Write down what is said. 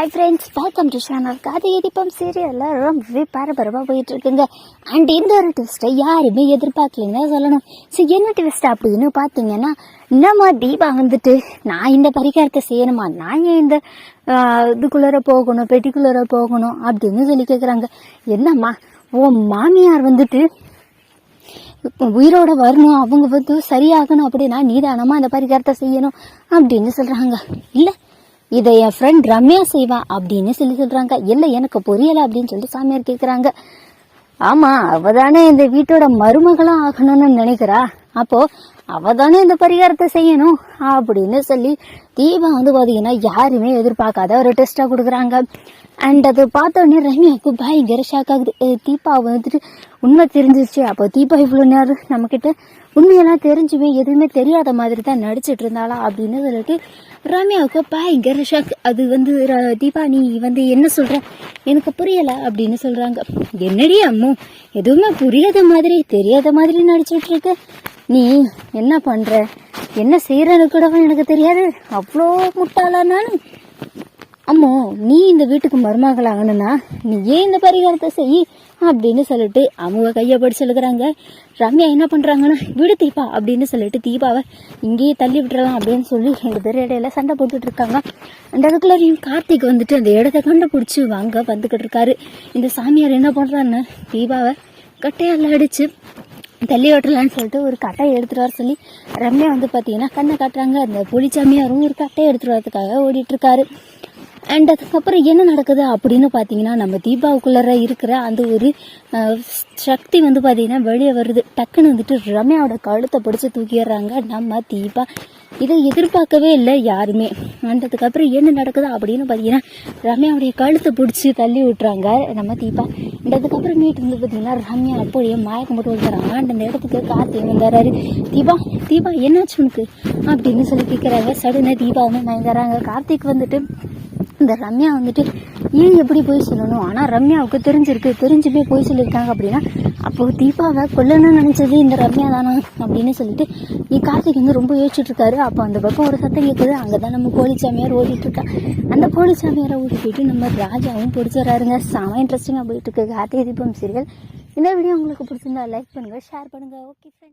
Hi friends, welcome to channel. Karthigai Deepam சீரியலில் ரொம்பவே பரபரப்பாக போயிட்டுருக்குங்க. அண்ட் இந்த ஒரு ட்விஸ்ட்டை யாருமே எதிர்பார்க்கலன்னு தான் சொல்லணும். ஸோ என்ன ட்விஸ்ட் அப்படின்னு பார்த்தீங்கன்னா, நம்ம தீபா வந்துட்டு நான் இந்த பரிகாரத்தை செய்யணுமா, நான் ஏன் இந்த இதுக்குள்ளே போகணும், பெட்டிக்குள்ளே போகணும் அப்படின்னு சொல்லி கேட்குறாங்க. என்னம்மா உன் மாமியார் வந்துட்டு உயிரோட வரணும், அவங்க வந்து சரியாகணும் அப்படின்னா நீதானமா அந்த பரிகாரத்தை செய்யணும் அப்படின்னு சொல்கிறாங்க. இல்லை, இதை என் ஃப்ரெண்ட் ரம்யா செய்வா அப்படின்னு சொல்கிறாங்க. இல்லை எனக்கு புரியலை அப்படின்னு சொல்லிட்டு சாமியார் கேட்குறாங்க. ஆமாம், அவ தானே இந்த வீட்டோட மருமகளும் ஆகணும்னு நினைக்கிறா, அப்போது அவ தானே இந்த பரிகாரத்தை செய்யணும் அப்படின்னு சொல்லி தீபா வந்து பார்த்தீங்கன்னா யாருமே எதிர்பார்க்காத ஒரு டெஸ்ட்டாக கொடுக்குறாங்க. அண்ட் அதை பார்த்தோன்னே ரம்யாவுக்கு பயங்கர ஷாக் ஆகுது. தீபா வந்துட்டு உண்மை தெரிஞ்சிருச்சு. அப்போ தீபா இவ்வளோ நேரம் நம்மக்கிட்ட உண்மையெல்லாம் தெரிஞ்சுமே எதுவுமே தெரியாத மாதிரி தான் நடிச்சிட்டு இருந்தாளா அப்படின்னு சொல்லிட்டு ரம்யாவுக்கு பயங்கர ஷாக். அது வந்து தீபா நீ வந்து என்ன சொல்கிற, எனக்கு புரியலை அப்படின்னு சொல்கிறாங்க. என்னடி அம்மு, எதுவுமே புரியாத மாதிரி தெரியாத மாதிரி நடிச்சிட்டு இருக்க, நீ என்ன பண்ணுற என்ன செய்கிறன்னு கூட எனக்கு தெரியாது, அவ்வளோ முட்டாளா நான்? அம்மோ, நீ இந்த வீட்டுக்கு மருமகள் ஆகணும்னா நீ ஏன் இந்த பரிகாரத்தை செய் அப்படின்னு சொல்லிட்டு அவங்க கையை பிடிச்சு எழுதுறாங்க. ரம்யா என்ன பண்ணுறாங்கன்னா விடு தீபா அப்படின்னு சொல்லிட்டு தீபாவை இங்கேயே தள்ளி விட்டுறலாம் அப்படின்னு சொல்லி 2 பேர் இடையில சண்டை போட்டுட்டு இருக்காங்க. அந்த இடத்துலயும் கார்த்திக் வந்துட்டு அந்த இடத்த கண்டுபிடிச்சி வாங்க வந்துக்கிட்டு இருக்காரு. இந்த சாமியார் என்ன பண்ணுறாருன்னு தீபாவை கட்டையால் அடித்து தள்ளி விட்டுறலான்னு சொல்லிட்டு ஒரு கட்டையை எடுத்துகிட்டு வர சொல்லி ரம்யா வந்து பார்த்தீங்கன்னா கண்ணை காட்டுறாங்க. அந்த புலிச்சாமியாரும் ஒரு கட்டையை எடுத்துகிட்டு வரதுக்காக ஓடிட்டுருக்காரு. அண்ட் அதுக்கப்புறம் என்ன நடக்குது அப்படின்னு பார்த்தீங்கன்னா, நம்ம தீபாவுக்குள்ளே இருக்கிற அந்த ஒரு சக்தி வந்து பார்த்தீங்கன்னா வெளியே வருது. டக்குன்னு வந்துட்டு ரம்யாவோட கழுத்தை பிடிச்சி தூக்கிடுறாங்க நம்ம தீபா. இதை எதிர்பார்க்கவே இல்லை யாருமே. அண்ட் அதுக்கப்புறம் என்ன நடக்குது அப்படின்னு பார்த்தீங்கன்னா, ரம்யாவுடைய கழுத்தை பிடிச்சி தள்ளி விட்டுறாங்க நம்ம தீபா. அண்ட் அதுக்கப்புறம் மீட்டு வந்து பார்த்தீங்கன்னா ரம்யா அப்படியே மயக்கம் போட்டு வந்துடுறாங்க. அண்ட் அந்த இடத்துக்கு கார்த்திக் வந்துடுறாரு. தீபா தீபா என்னாச்சு உனக்கு அப்படின்னு சொல்லி கேட்குறாங்க. சடனாக தீபாவுமே மயங்குறாங்க. கார்த்திக் வந்துட்டு இந்த ரம்யா வந்துட்டு ஏன் எப்படி போய் சொல்லணும், ஆனால் ரம்யாவுக்கு தெரிஞ்சுமே போய் சொல்லியிருக்காங்க அப்படின்னா அப்போது தீபாவை கொல்லணும்னு நினச்சது இந்த ரம்யா தானா அப்படின்னு சொல்லிட்டு கார்த்திக் வந்து ரொம்ப யோசிச்சுட்ருக்காரு. அப்போ அந்த பக்கம் ஒரு சத்தம் கேட்குது. அங்கே தான் நம்ம போலிச்சாமியார் ஓடிட்டுருக்கா. அந்த போலிச்சாமியாரை ஓடி போயிட்டு நம்ம ராஜாவும் பிடிச்சிடறாருங்க. செம இன்ட்ரெஸ்டிங்காக போயிட்டுருக்கு கார்த்திகை தீபம் சீரியல். இந்த வீடியோ உங்களுக்கு பிடிச்சிருந்தா லைக் பண்ணுங்கள், ஷேர் பண்ணுங்கள். Okay friends.